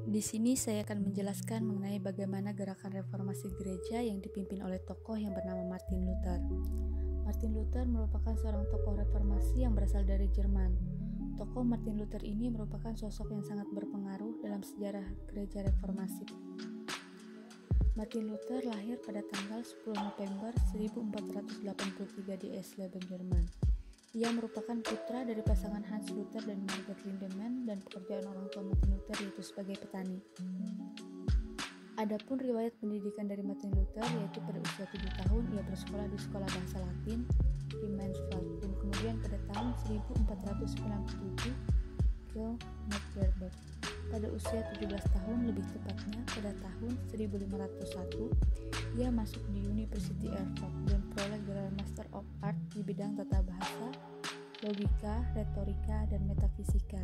Di sini saya akan menjelaskan mengenai bagaimana gerakan reformasi gereja yang dipimpin oleh tokoh yang bernama Martin Luther. Martin Luther merupakan seorang tokoh reformasi yang berasal dari Jerman. Tokoh Martin Luther ini merupakan sosok yang sangat berpengaruh dalam sejarah gereja reformasi. Martin Luther lahir pada tanggal 10 November 1483 di Eisleben, Jerman. Ia merupakan putra dari pasangan Hans Luther dan Margaret Lindemann, dan pekerjaan orang tua Martin Luther yaitu sebagai petani. Adapun riwayat pendidikan dari Martin Luther yaitu pada usia 7 tahun ia bersekolah di sekolah bahasa Latin di Mansfeld, dan kemudian pada tahun 1497 ke Magdeburg. Pada usia 17 tahun, lebih tepatnya pada tahun 1501, ia masuk di University Erfurt dan peroleh gelar Master of Art di bidang tata bahasa, logika, retorika, dan metafisika.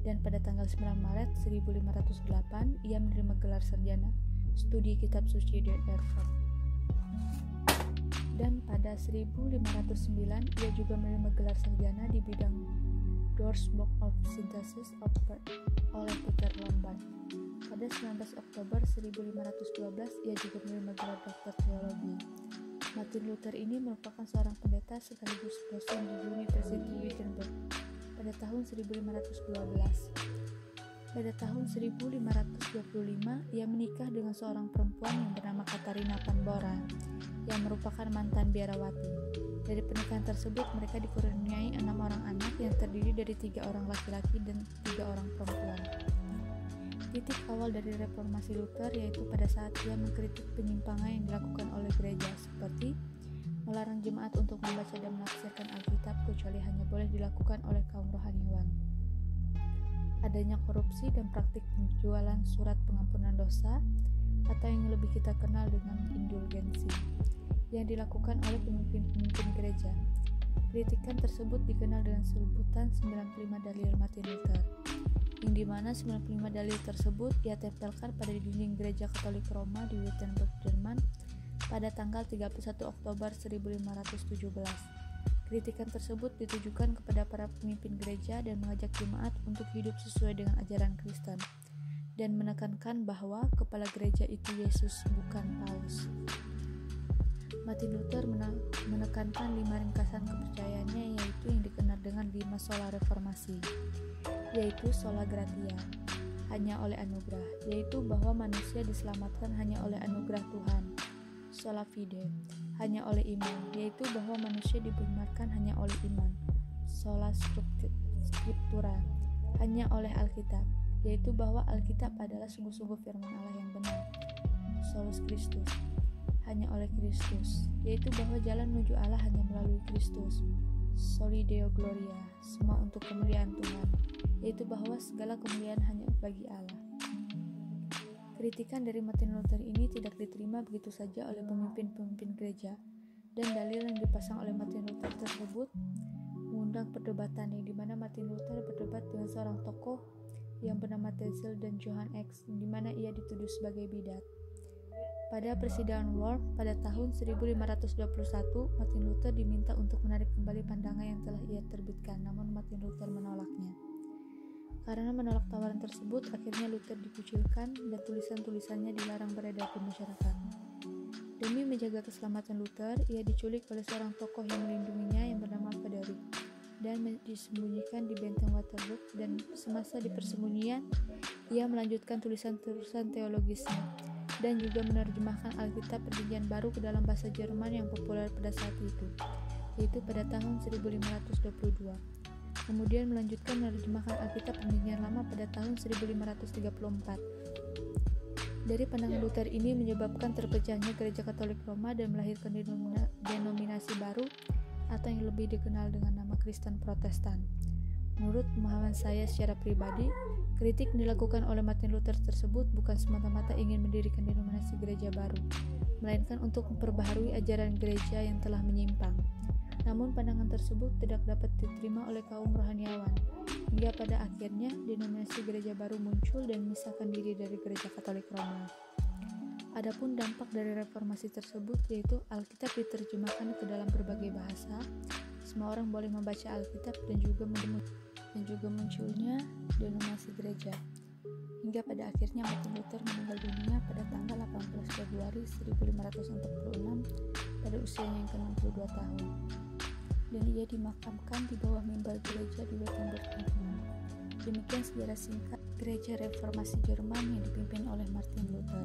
Dan pada tanggal 9 Maret 1508, ia menerima gelar sarjana studi kitab suci di Erfurt. Dan pada 1509, ia juga menerima gelar sarjana di bidang Doors Book of Synthesis oleh Peter Lombard. Pada 19 Oktober 1512, ia juga menerima gelar doktor teologi. Martin Luther ini merupakan seorang pendeta sekaligus dosen di University Wittenberg pada tahun 1512. Pada tahun 1525, ia menikah dengan seorang perempuan yang bernama Katarina Panbora, yang merupakan mantan biarawati. Dari pernikahan tersebut, mereka dikurniai 6 orang anak yang terdiri dari 3 orang laki-laki dan 3 orang perempuan. Titik awal dari reformasi Luther yaitu pada saat ia mengkritik penyimpangan yang dilakukan oleh gereja, seperti melarang jemaat untuk membaca dan menafsirkan Alkitab kecuali hanya boleh dilakukan oleh kaum rohaniwan. Adanya korupsi dan praktik penjualan surat pengampunan dosa, atau yang lebih kita kenal dengan indulgensi, yang dilakukan oleh pemimpin-pemimpin gereja. Kritikan tersebut dikenal dengan sebutan 95 dalil Martin Luther, yang dimana 95 dalil tersebut ia tempelkan pada dinding gereja Katolik Roma di Wittenberg, Jerman pada tanggal 31 Oktober 1517. Kritikan tersebut ditujukan kepada para pemimpin gereja dan mengajak jemaat untuk hidup sesuai dengan ajaran Kristen, dan menekankan bahwa kepala gereja itu Yesus, bukan Paulus. Martin Luther menekankan 5 ringkasan kepercayaannya, yaitu yang dikenal dengan 5 sola reformasi, yaitu sola gratia, hanya oleh anugerah, yaitu bahwa manusia diselamatkan hanya oleh anugerah Tuhan. Sola fide, hanya oleh iman, yaitu bahwa manusia dibenarkan hanya oleh iman. Sola scriptura, hanya oleh Alkitab, yaitu bahwa Alkitab adalah sungguh-sungguh firman Allah yang benar. Solus Christus, hanya oleh Kristus, yaitu bahwa jalan menuju Allah hanya melalui Kristus. Soli Deo Gloria, semua untuk kemuliaan Tuhan, yaitu bahwa segala kemuliaan hanya bagi Allah. Kritikan dari Martin Luther ini tidak diterima begitu saja oleh pemimpin-pemimpin gereja, dan dalil yang dipasang oleh Martin Luther tersebut mengundang perdebatan, yang dimana Martin Luther berdebat dengan seorang tokoh yang bernama Tetzel dan Johann X, di mana ia dituduh sebagai bidat. Pada persidangan Worms pada tahun 1521, Martin Luther diminta untuk menarik kembali pandangan yang telah ia terbitkan, namun Martin Luther menolaknya. Karena menolak tawaran tersebut, akhirnya Luther dikucilkan dan tulisan-tulisannya dilarang beredar di masyarakat. Demi menjaga keselamatan Luther, ia diculik oleh seorang tokoh yang melindunginya yang bernama Frederick, dan disembunyikan di benteng Waterloo, dan semasa di persembunyian, ia melanjutkan tulisan-tulisan teologisnya, dan juga menerjemahkan Alkitab Perjanjian Baru ke dalam bahasa Jerman yang populer pada saat itu, yaitu pada tahun 1522. Kemudian melanjutkan menerjemahkan Alkitab Perjanjian Lama pada tahun 1534. Dari pandangan Luther ini menyebabkan terpecahnya gereja Katolik Roma dan melahirkan denominasi baru atau yang lebih dikenal dengan nama Kristen Protestan. Menurut pemahaman saya secara pribadi, kritik yang dilakukan oleh Martin Luther tersebut bukan semata-mata ingin mendirikan denominasi gereja baru, melainkan untuk memperbaharui ajaran gereja yang telah menyimpang. Namun pandangan tersebut tidak dapat diterima oleh kaum rohaniawan, hingga pada akhirnya denominasi gereja baru muncul dan memisahkan diri dari gereja Katolik Roma. Adapun dampak dari reformasi tersebut yaitu Alkitab diterjemahkan ke dalam berbagai bahasa, semua orang boleh membaca Alkitab dan juga munculnya denominasi gereja. hingga pada akhirnya Martin Luther meninggal dunia pada tanggal 18 Februari 1546 pada usianya yang ke-62 tahun, dan ia dimakamkan di bawah mimbar gereja di Wittenberg. Demikian sejarah singkat Gereja Reformasi Jerman yang dipimpin oleh Martin Luther.